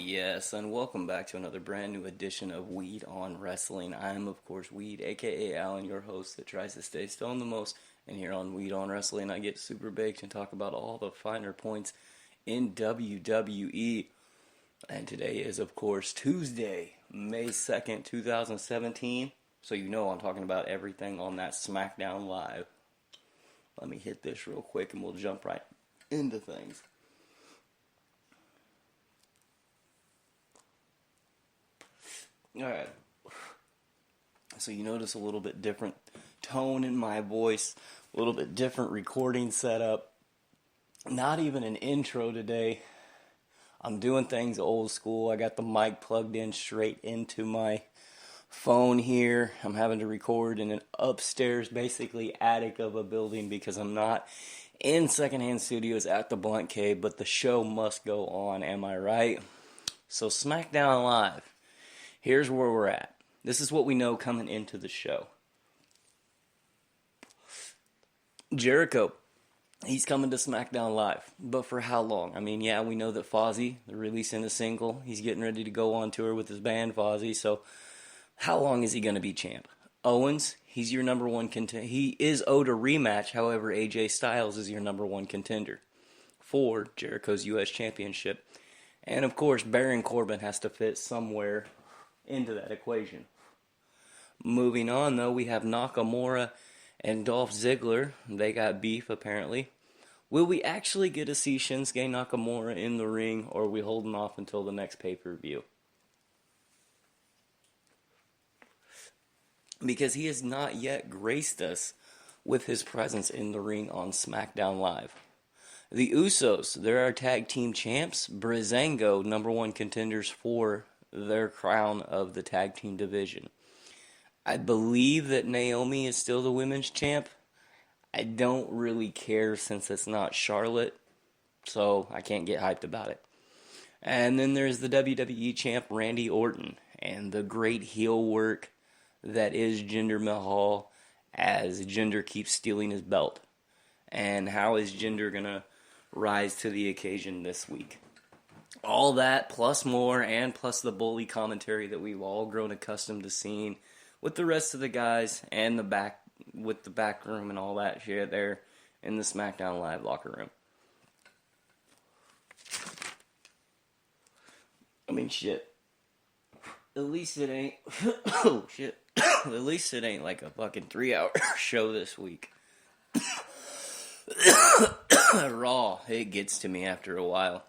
Yes, and welcome back to another brand new edition of Weed on Wrestling. I am, of course, Weed, aka Alan, your host that tries to stay stoned the most. And here on Weed on Wrestling, I get super baked and talk about all the finer points in WWE. And today is, of course, Tuesday, May 2nd, 2017. So you know I'm talking about everything on that Smackdown Live. Let me hit this real quick and we'll jump right into things. Alright, so you notice a little bit different tone in my voice, a little bit different recording setup, not even an intro today. I'm doing things old school. I got the mic plugged in straight into my phone here. I'm having to record in an upstairs, basically attic of a building because I'm not in Secondhand Studios at the Blunt Cave, but the show must go on, am I right? So Smackdown Live. Here's where we're at. This is what we know coming into the show. Jericho, he's coming to SmackDown Live. But for how long? I mean, yeah, we know that Fozzy, they're releasing a single. He's getting ready to go on tour with his band, Fozzy. So how long is he going to be champ? Owens, he's your number one contender. He is owed a rematch. However, AJ Styles is your number one contender for Jericho's U.S. Championship. And, of course, Baron Corbin has to fit somewhere into that equation. Moving on, though, we have Nakamura and Dolph Ziggler. They got beef, apparently. Will we actually get to see Shinsuke Nakamura in the ring, or are we holding off until the next pay-per-view? Because he has not yet graced us with his presence in the ring on SmackDown Live. The Usos, they're our tag team champs. Breezango, number one contenders for their crown of the tag team division. I believe that Naomi is still the women's champ. I don't really care since it's not Charlotte, so I can't get hyped about it. And then there's the WWE champ Randy Orton and the great heel work that is Jinder Mahal as Jinder keeps stealing his belt. And how is Jinder going to rise to the occasion this week? All that, plus more, and plus the bully commentary that we've all grown accustomed to seeing with the rest of the guys and with the back room and all that shit there in the SmackDown Live locker room. I mean, shit. At least it ain't... oh, shit. At least it ain't like a fucking 3-hour show this week. Raw, it gets to me after a while.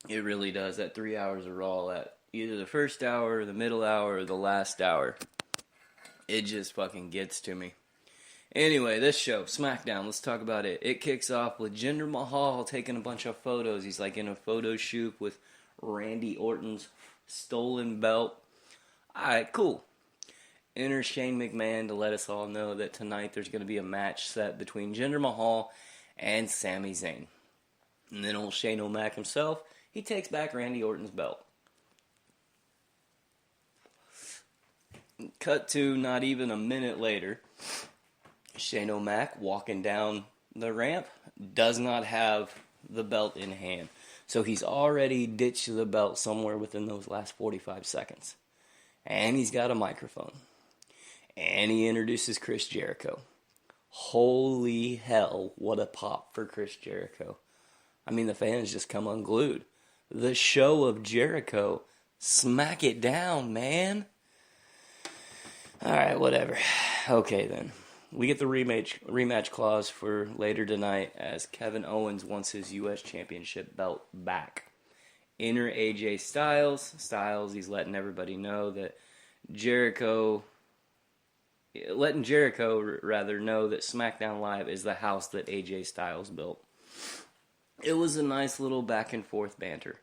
It really does. That 3 hours of Raw, at either the first hour, the middle hour, or the last hour. It just fucking gets to me. Anyway, this show, SmackDown, let's talk about it. It kicks off with Jinder Mahal taking a bunch of photos. He's like in a photo shoot with Randy Orton's stolen belt. Alright, cool. Enter Shane McMahon to let us all know that tonight there's going to be a match set between Jinder Mahal and Sami Zayn. And then old Shane O'Mac himself, he takes back Randy Orton's belt. Cut to not even a minute later, Shane O'Mac walking down the ramp does not have the belt in hand. So he's already ditched the belt somewhere within those last 45 seconds. And he's got a microphone. And he introduces Chris Jericho. Holy hell, what a pop for Chris Jericho. I mean, the fans just come unglued. The show of Jericho. Smack it down, man. Alright, whatever. Okay, then. We get the rematch clause for later tonight as Kevin Owens wants his U.S. Championship belt back. Enter AJ Styles. He's letting everybody know that letting Jericho know that SmackDown Live is the house that AJ Styles built. It was a nice little back and forth banter.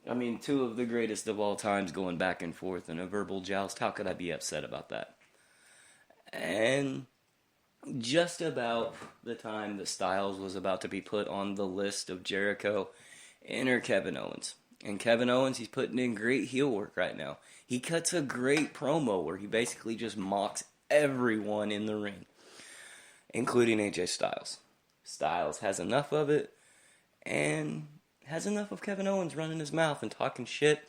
I mean, two of the greatest of all times going back and forth in a verbal joust. How could I be upset about that? And just about the time that Styles was about to be put on the list of Jericho, enter Kevin Owens. And Kevin Owens, he's putting in great heel work right now. He cuts a great promo where he basically just mocks everyone in the ring, including AJ Styles. Styles has enough of it, and has enough of Kevin Owens running his mouth and talking shit,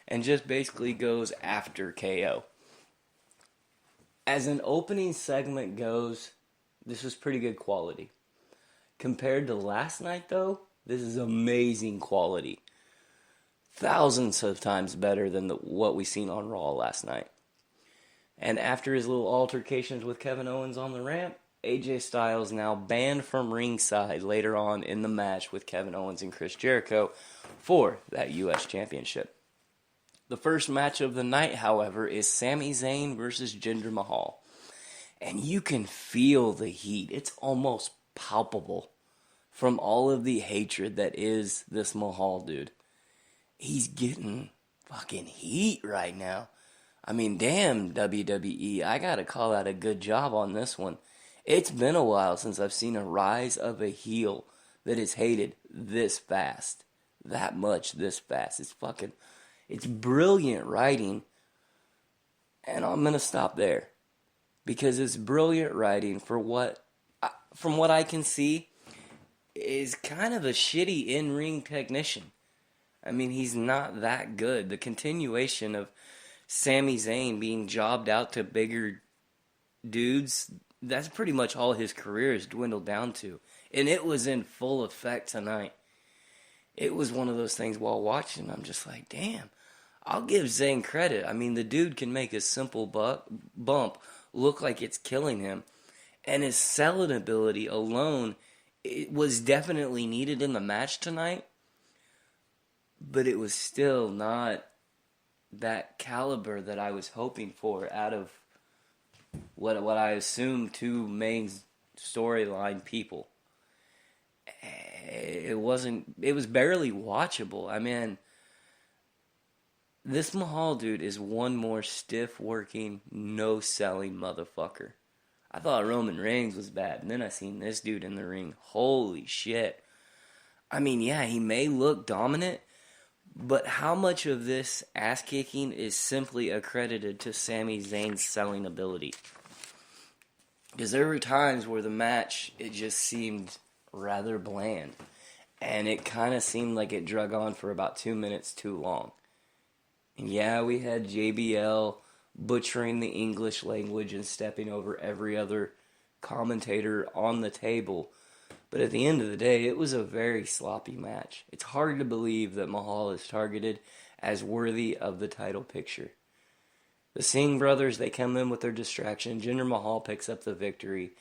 and just basically goes after KO. As an opening segment goes, this was pretty good quality. Compared to last night, though, this is amazing quality. Thousands of times better than what we seen on Raw last night. And after his little altercations with Kevin Owens on the ramp, AJ Styles now banned from ringside later on in the match with Kevin Owens and Chris Jericho for that U.S. Championship. The first match of the night, however, is Sami Zayn versus Jinder Mahal. And you can feel the heat. It's almost palpable from all of the hatred that is this Mahal dude. He's getting fucking heat right now. I mean, damn, WWE, I gotta call out a good job on this one. It's been a while since I've seen a rise of a heel that is hated this fast. That much this fast. It's brilliant writing. And I'm gonna stop there. Because it's brilliant writing for from what I can see, is kind of a shitty in-ring technician. I mean, he's not that good. The continuation of Sami Zayn being jobbed out to bigger dudes, that's pretty much all his career has dwindled down to. And it was in full effect tonight. It was one of those things while watching, I'm just like, damn, I'll give Zayn credit. I mean, the dude can make a simple bump look like it's killing him. And his selling ability alone, it was definitely needed in the match tonight. But it was still not that caliber that I was hoping for out of what I assume two main storyline people. It was barely watchable. I mean, this Mahal dude is one more stiff-working, no-selling motherfucker. I thought Roman Reigns was bad, and then I seen this dude in the ring. Holy shit. I mean, yeah, he may look dominant, but how much of this ass-kicking is simply accredited to Sami Zayn's selling ability? Because there were times where the match, it just seemed rather bland. And it kind of seemed like it drug on for about 2 minutes too long. And yeah, we had JBL butchering the English language and stepping over every other commentator on the table. But at the end of the day, it was a very sloppy match. It's hard to believe that Mahal is targeted as worthy of the title picture. The Singh brothers, they come in with their distraction. Jinder Mahal picks up the victory.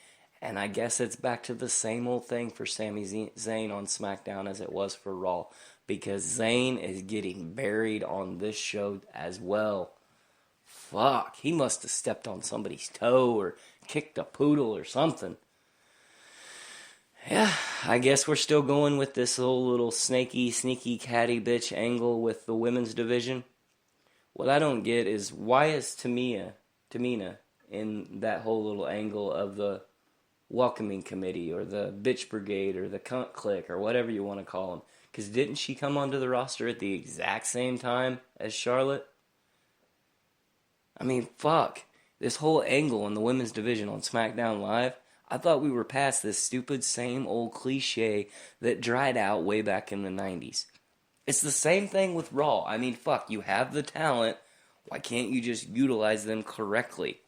And I guess it's back to the same old thing for Sami Zayn on Smackdown as it was for Raw. Because Zayn is getting buried on this show as well. Fuck, he must have stepped on somebody's toe or kicked a poodle or something. Yeah, I guess we're still going with this whole little snaky, sneaky, catty bitch angle with the women's division. What I don't get is, why is Tamina in that whole little angle of the welcoming committee or the bitch brigade or the cunt clique or whatever you want to call them? Because didn't she come onto the roster at the exact same time as Charlotte? I mean, fuck. This whole angle in the women's division on SmackDown Live, I thought we were past this stupid same old cliche that dried out way back in the 90s. It's the same thing with Raw. I mean, fuck, you have the talent. Why can't you just utilize them correctly?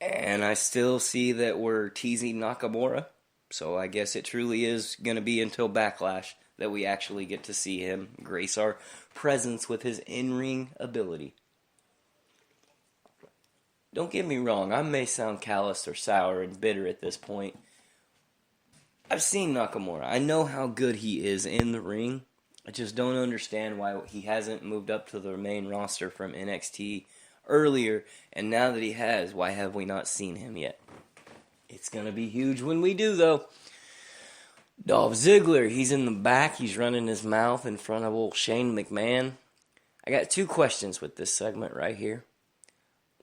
And I still see that we're teasing Nakamura. So I guess it truly is going to be until Backlash that we actually get to see him grace our presence with his in-ring ability. Don't get me wrong, I may sound callous or sour and bitter at this point. I've seen Nakamura. I know how good he is in the ring. I just don't understand why he hasn't moved up to the main roster from NXT earlier. And now that he has, why have we not seen him yet? It's going to be huge when we do, though. Dolph Ziggler, he's in the back. He's running his mouth in front of old Shane McMahon. I got 2 questions with this segment right here.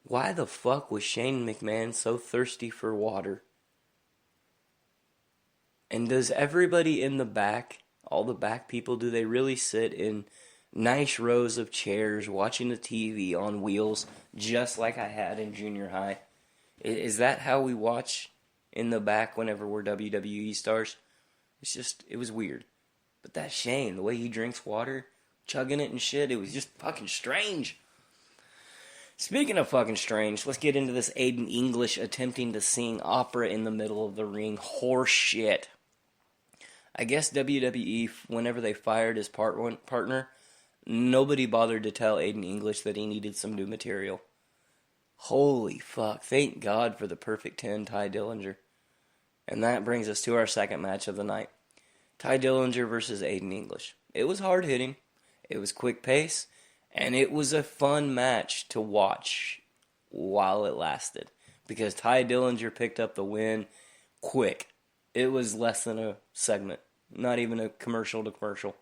Why the fuck was Shane McMahon so thirsty for water? And does everybody in the back, all the back people, do they really sit in nice rows of chairs watching the TV on wheels just like I had in junior high? Is that how we watch in the back whenever we're WWE stars? It was weird. But that Shane, the way he drinks water, chugging it and shit, it was just fucking strange. Speaking of fucking strange, let's get into this Aiden English attempting to sing opera in the middle of the ring. Horse shit. I guess WWE, whenever they fired his partner, nobody bothered to tell Aiden English that he needed some new material. Holy fuck. Thank God for the perfect 10, Ty Dillinger. And that brings us to our second match of the night. Ty Dillinger versus Aiden English. It was hard-hitting. It was quick pace. And it was a fun match to watch while it lasted. Because Ty Dillinger picked up the win quick. It was less than a segment. Not even a commercial to commercial.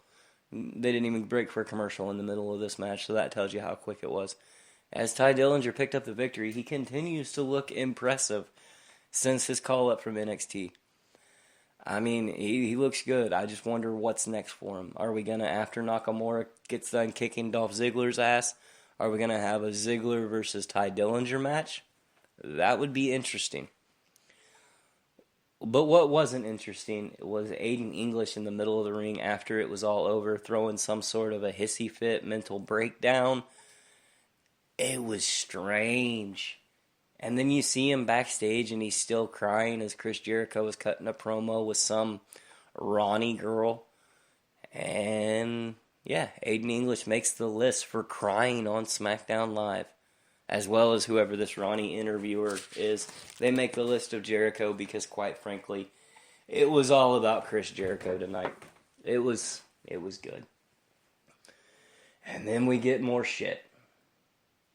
They didn't even break for a commercial in the middle of this match, so that tells you how quick it was. As Ty Dillinger picked up the victory, he continues to look impressive since his call-up from NXT. I mean, he looks good. I just wonder what's next for him. Are we going to, after Nakamura gets done kicking Dolph Ziggler's ass, are we going to have a Ziggler versus Ty Dillinger match? That would be interesting. But what wasn't interesting was Aiden English in the middle of the ring after it was all over, throwing some sort of a hissy fit mental breakdown. It was strange. And then you see him backstage and he's still crying as Chris Jericho was cutting a promo with some Ronnie girl. And yeah, Aiden English makes the list for crying on Smackdown Live. As well as whoever this Ronnie interviewer is. They make the list of Jericho because, quite frankly, it was all about Chris Jericho tonight. It was good. And then we get more shit.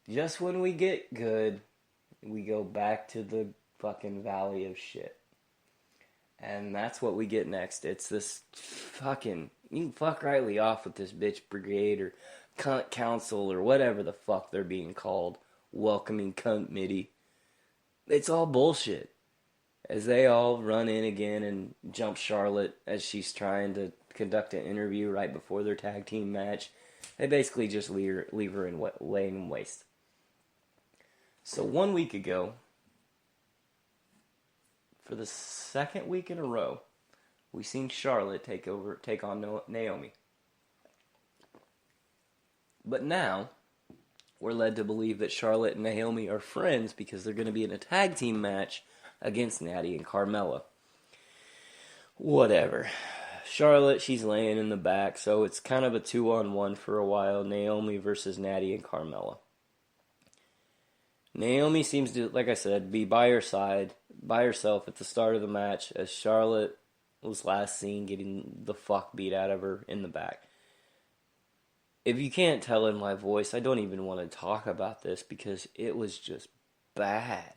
Just when we get good, we go back to the fucking valley of shit. And that's what we get next. It's this fucking, you can fuck rightly off with this bitch brigade or cunt council or whatever the fuck they're being called. Welcoming cunt committee. It's all bullshit. As they all run in again and jump Charlotte as she's trying to conduct an interview right before their tag team match. They basically just leave her in laying waste. So 1 week ago, for the second week in a row, we seen Charlotte take on Naomi. But now, we're led to believe that Charlotte and Naomi are friends because they're going to be in a tag team match against Natty and Carmella. Whatever. Charlotte, she's laying in the back, so it's kind of a 2-on-1 for a while. Naomi versus Natty and Carmella. Naomi seems to, like I said, be by her side, by herself at the start of the match, as Charlotte was last seen getting the fuck beat out of her in the back. If you can't tell in my voice, I don't even want to talk about this because it was just bad.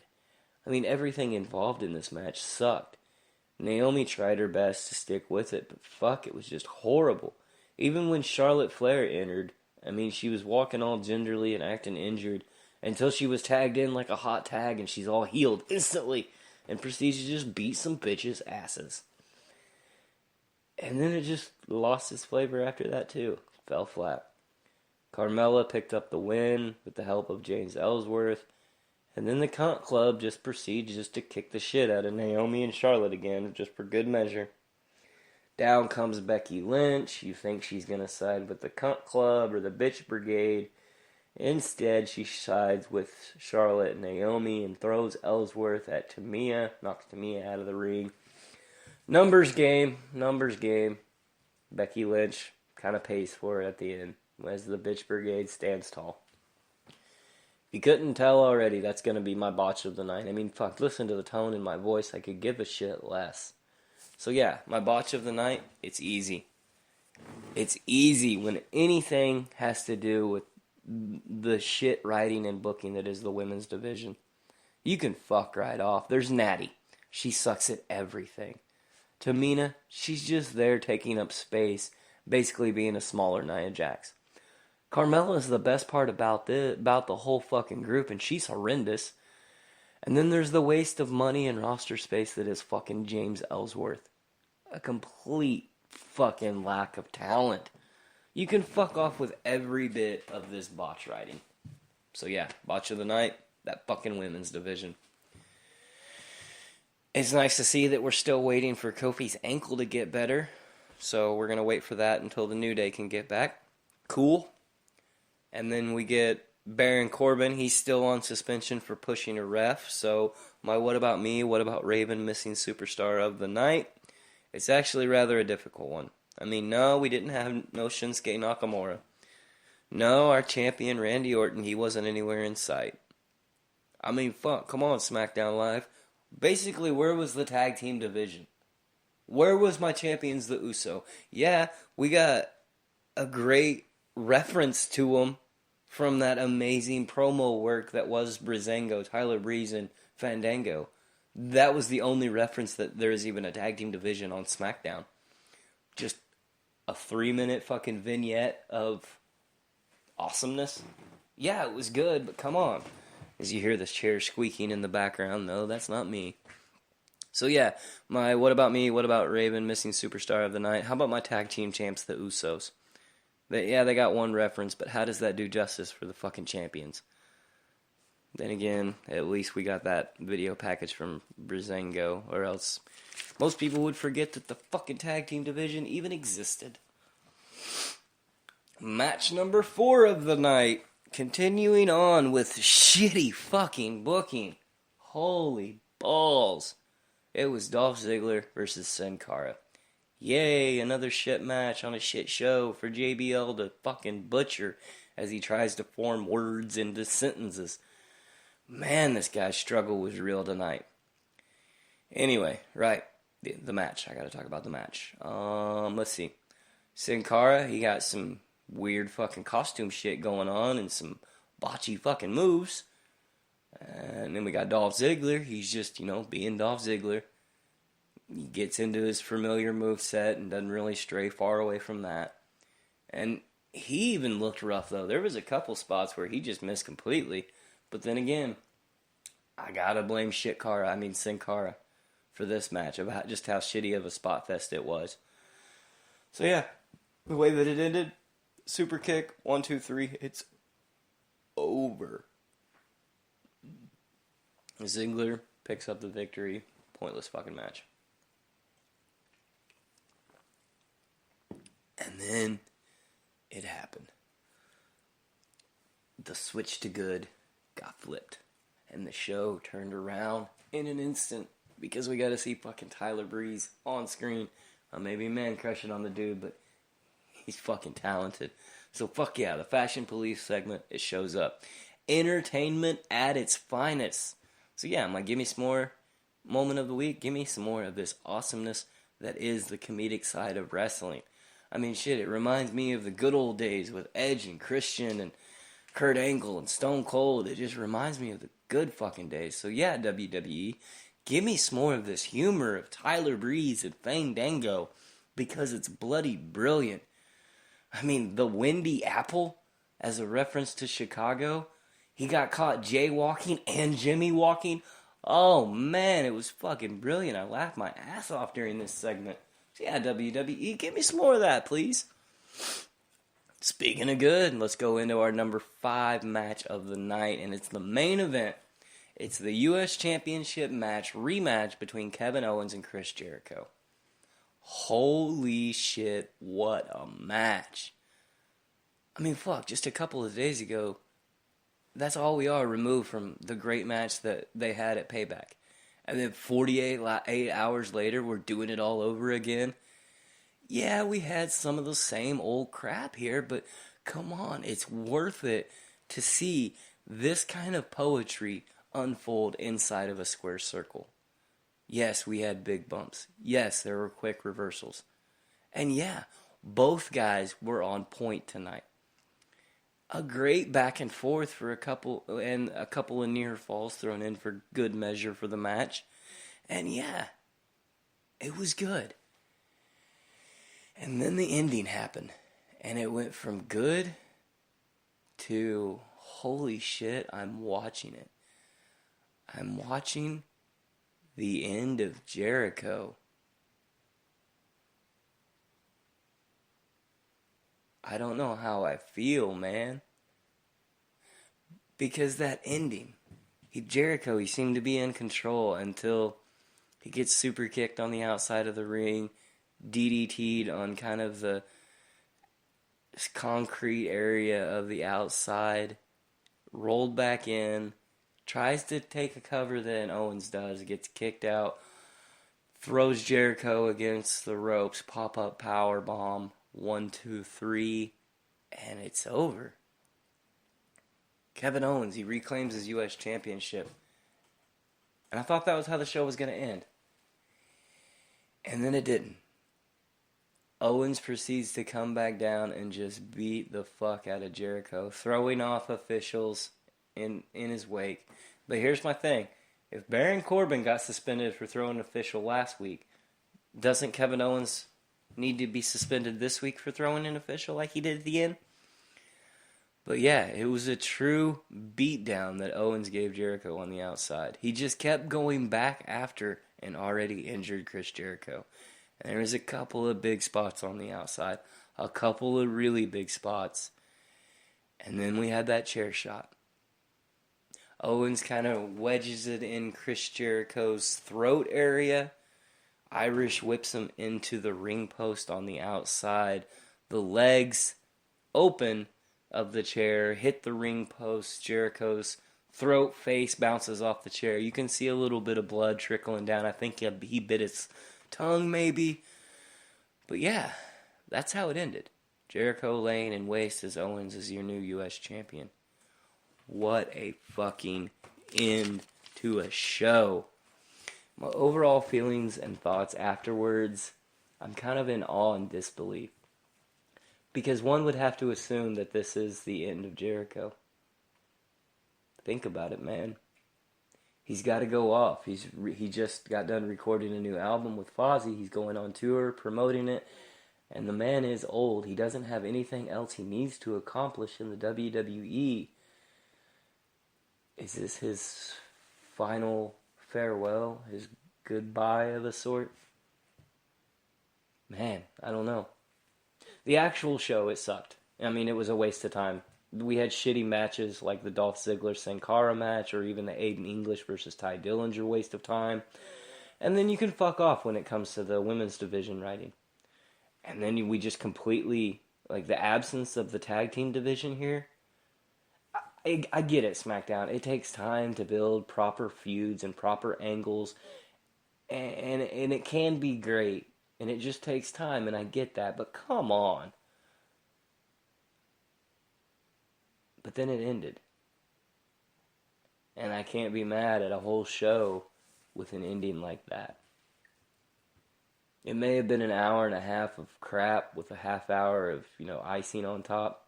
I mean, everything involved in this match sucked. Naomi tried her best to stick with it, but fuck, it was just horrible. Even when Charlotte Flair entered, I mean, she was walking all gingerly and acting injured until she was tagged in like a hot tag and she's all healed instantly and proceeds to just beat some bitches' asses. And then it just lost its flavor after that too. Fell flat. Carmella picked up the win with the help of James Ellsworth. And then the Cunt Club just proceeds just to kick the shit out of Naomi and Charlotte again, just for good measure. Down comes Becky Lynch. You think she's going to side with the Cunt Club or the Bitch Brigade. Instead, she sides with Charlotte and Naomi and throws Ellsworth at Tamia. Knocks Tamia out of the ring. Numbers game. Becky Lynch kind of pays for it at the end as the Bitch Brigade stands tall. If you couldn't tell already, that's going to be my botch of the night. I mean, fuck, listen to the tone in my voice. I could give a shit less. So yeah, my botch of the night, it's easy. It's easy when anything has to do with the shit writing and booking that is the women's division. You can fuck right off. There's Natty. She sucks at everything. Tamina, she's just there taking up space, basically being a smaller Nia Jax. Carmella is the best part about the whole fucking group, and she's horrendous. And then there's the waste of money and roster space that is fucking James Ellsworth. A complete fucking lack of talent. You can fuck off with every bit of this botch writing. So yeah, botch of the night, that fucking women's division. It's nice to see that we're still waiting for Kofi's ankle to get better. So we're going to wait for that until the New Day can get back. Cool. And then we get Baron Corbin. He's still on suspension for pushing a ref. So my what about me, what about Raven missing superstar of the night? It's actually rather a difficult one. I mean, no, we didn't have no Shinsuke Nakamura. No, our champion Randy Orton, he wasn't anywhere in sight. I mean, fuck, come on, SmackDown Live. Basically, where was the tag team division? Where was my champions, the Uso? Yeah, we got a great reference to them from that amazing promo work that was Breezango, Tyler Breeze, and Fandango. That was the only reference that there is even a tag team division on SmackDown. Just a 3-minute fucking vignette of awesomeness. Yeah, it was good, but come on. As you hear this chair squeaking in the background, no, that's not me. So yeah, my what about me, what about Raven, missing superstar of the night? How about my tag team champs, the Usos? They got one reference, but how does that do justice for the fucking champions? Then again, at least we got that video package from Breezango, or else most people would forget that the fucking tag team division even existed. Match number 4 of the night. Continuing on with shitty fucking booking. Holy balls. It was Dolph Ziggler versus Sin Cara. Yay, another shit match on a shit show for JBL to fucking butcher as he tries to form words into sentences. Man, this guy's struggle was real tonight. Anyway, right, the match. I gotta talk about the match. Let's see. Sin Cara, he got some weird fucking costume shit going on and some botchy fucking moves. And then we got Dolph Ziggler. He's just, being Dolph Ziggler. He gets into his familiar moveset and doesn't really stray far away from that. And he even looked rough, though. There was a couple spots where he just missed completely. But then again, I gotta blame Sin Cara for this match, about just how shitty of a spot fest it was. So yeah, the way that it ended, super kick, 1, 2, 3, it's over. Ziggler picks up the victory. Pointless fucking match. And then it happened. The switch to good got flipped. And the show turned around in an instant because we got to see fucking Tyler Breeze on screen. Maybe man crushing on the dude, but he's fucking talented. So fuck yeah, the Fashion Police segment, it shows up. Entertainment at its finest. So yeah, I'm like, give me some more moment of the week. Give me some more of this awesomeness that is the comedic side of wrestling. I mean, shit, it reminds me of the good old days with Edge and Christian and Kurt Angle and Stone Cold. It just reminds me of the good fucking days. So yeah, WWE, give me some more of this humor of Tyler Breeze and Fandango because it's bloody brilliant. I mean, the Windy Apple, as a reference to Chicago, he got caught jaywalking and Jimmy walking. Oh man, it was fucking brilliant. I laughed my ass off during this segment. So yeah, WWE, give me some more of that, please. Speaking of good, let's go into our number 5 match of the night, and it's the main event. It's the U.S. Championship rematch between Kevin Owens and Chris Jericho. Holy shit, what a match. I mean, fuck, just a couple of days ago, that's all we are removed from the great match that they had at Payback. And then 48 hours later, we're doing it all over again. Yeah, we had some of the same old crap here, but come on, it's worth it to see this kind of poetry unfold inside of a square circle. Yes, we had big bumps. Yes, there were quick reversals. And yeah, both guys were on point tonight. A great back and forth for a couple of near falls thrown in for good measure for the match. And yeah, it was good. And then the ending happened. And it went from good to holy shit, I'm watching it. I'm watching the end of Jericho. I don't know how I feel, man. Because that ending, Jericho, he seemed to be in control until he gets super kicked on the outside of the ring. DDT'd on kind of the concrete area of the outside, rolled back in, tries to take a cover that Owens does, gets kicked out, throws Jericho against the ropes, pop-up power bomb, 1, 2, 3, and it's over. Kevin Owens, he reclaims his U.S. championship. And I thought that was how the show was going to end. And then it didn't. Owens proceeds to come back down and just beat the fuck out of Jericho, throwing off officials in his wake. But here's my thing. If Baron Corbin got suspended for throwing an official last week, doesn't Kevin Owens need to be suspended this week for throwing an official like he did at the end? But yeah, it was a true beatdown that Owens gave Jericho on the outside. He just kept going back after an already injured Chris Jericho. And there was a couple of big spots on the outside. A couple of really big spots. And then we had that chair shot. Owens kind of wedges it in Chris Jericho's throat area. Irish whips him into the ring post on the outside. The legs open of the chair hit the ring post. Jericho's throat, face bounces off the chair. You can see a little bit of blood trickling down. I think he bit his tongue maybe. But yeah, that's how it ended. Jericho laying in waste as Owens is your new U.S. champion. What a fucking end to a show. My overall feelings and thoughts afterwards, I'm kind of in awe and disbelief. Because one would have to assume that this is the end of Jericho. Think about it, man. He's got to go off. He just got done recording a new album with Fozzy. He's going on tour, promoting it. And the man is old. He doesn't have anything else he needs to accomplish in the WWE. Is this his final farewell? His goodbye of a sort? Man, I don't know. The actual show, it sucked. I mean, it was a waste of time. We had shitty matches like the Dolph Ziggler-Sin Cara match or even the Aiden English versus Ty Dillinger waste of time. And then you can fuck off when it comes to the women's division writing. And then we just completely, like the absence of the tag team division here. I get it, Smackdown. It takes time to build proper feuds and proper angles. And it can be great. And it just takes time, and I get that. But come on. But then it ended. And I can't be mad at a whole show with an ending like that. It may have been an hour and a half of crap with a half hour of, icing on top.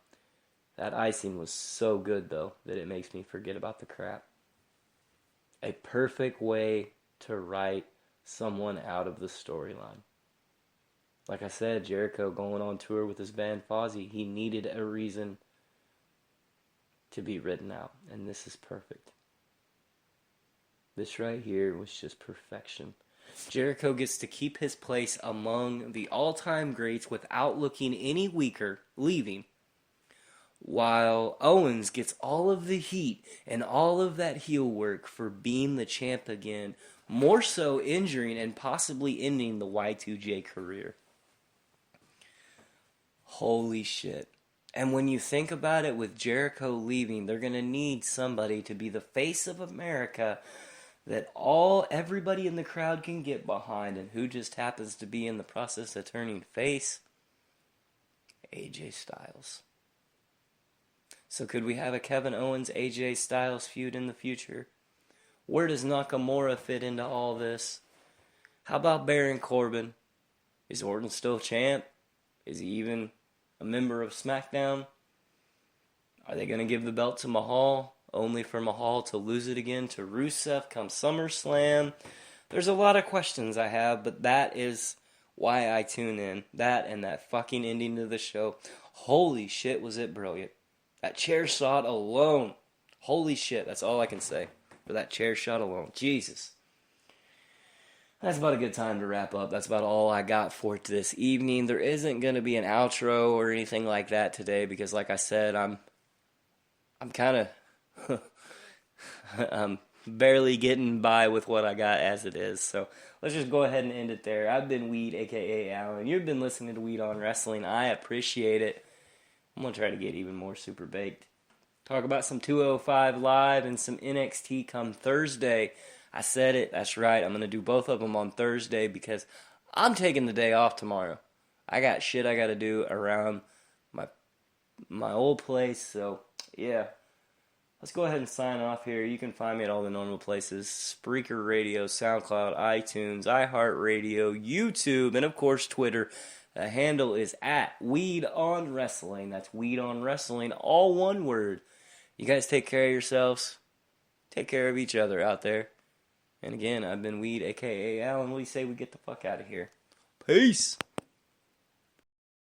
That icing was so good, though, that it makes me forget about the crap. A perfect way to write someone out of the storyline. Like I said, Jericho going on tour with his band Fozzy, he needed a reason to be written out, and this is perfect. This right here was just perfection. Jericho gets to keep his place among the all-time greats without looking any weaker, leaving, while Owens gets all of the heat and all of that heel work for being the champ again, more so injuring and possibly ending the Y2J career. Holy shit. And when you think about it, with Jericho leaving, they're going to need somebody to be the face of America that everybody in the crowd can get behind. And who just happens to be in the process of turning face? AJ Styles. So could we have a Kevin Owens, AJ Styles feud in the future? Where does Nakamura fit into all this? How about Baron Corbin? Is Orton still champ? Is he even a member of Smackdown? Are they going to give the belt to Mahal, only for Mahal to lose it again to Rusev come SummerSlam? There's a lot of questions I have, but that is why I tune in. That and that fucking ending to the show. Holy shit, was it brilliant. That chair shot alone. Holy shit, that's all I can say for that chair shot alone. Jesus. That's about a good time to wrap up. That's about all I got for this evening. There isn't going to be an outro or anything like that today because, like I said, I'm kind of barely getting by with what I got as it is. So let's just go ahead and end it there. I've been Weed, aka Alan. You've been listening to Weed on Wrestling. I appreciate it. I'm going to try to get even more super baked. Talk about some 205 Live and some NXT come Thursday. I said it. That's right. I'm going to do both of them on Thursday because I'm taking the day off tomorrow. I got shit I got to do around my old place. So, yeah. Let's go ahead and sign off here. You can find me at all the normal places. Spreaker Radio, SoundCloud, iTunes, iHeartRadio, YouTube, and of course Twitter. The handle is at Weed on Wrestling. That's Weed on Wrestling, all one word. You guys take care of yourselves. Take care of each other out there. And again, I've been Weed, a.k.a. Alan. What do you say we get the fuck out of here? Peace.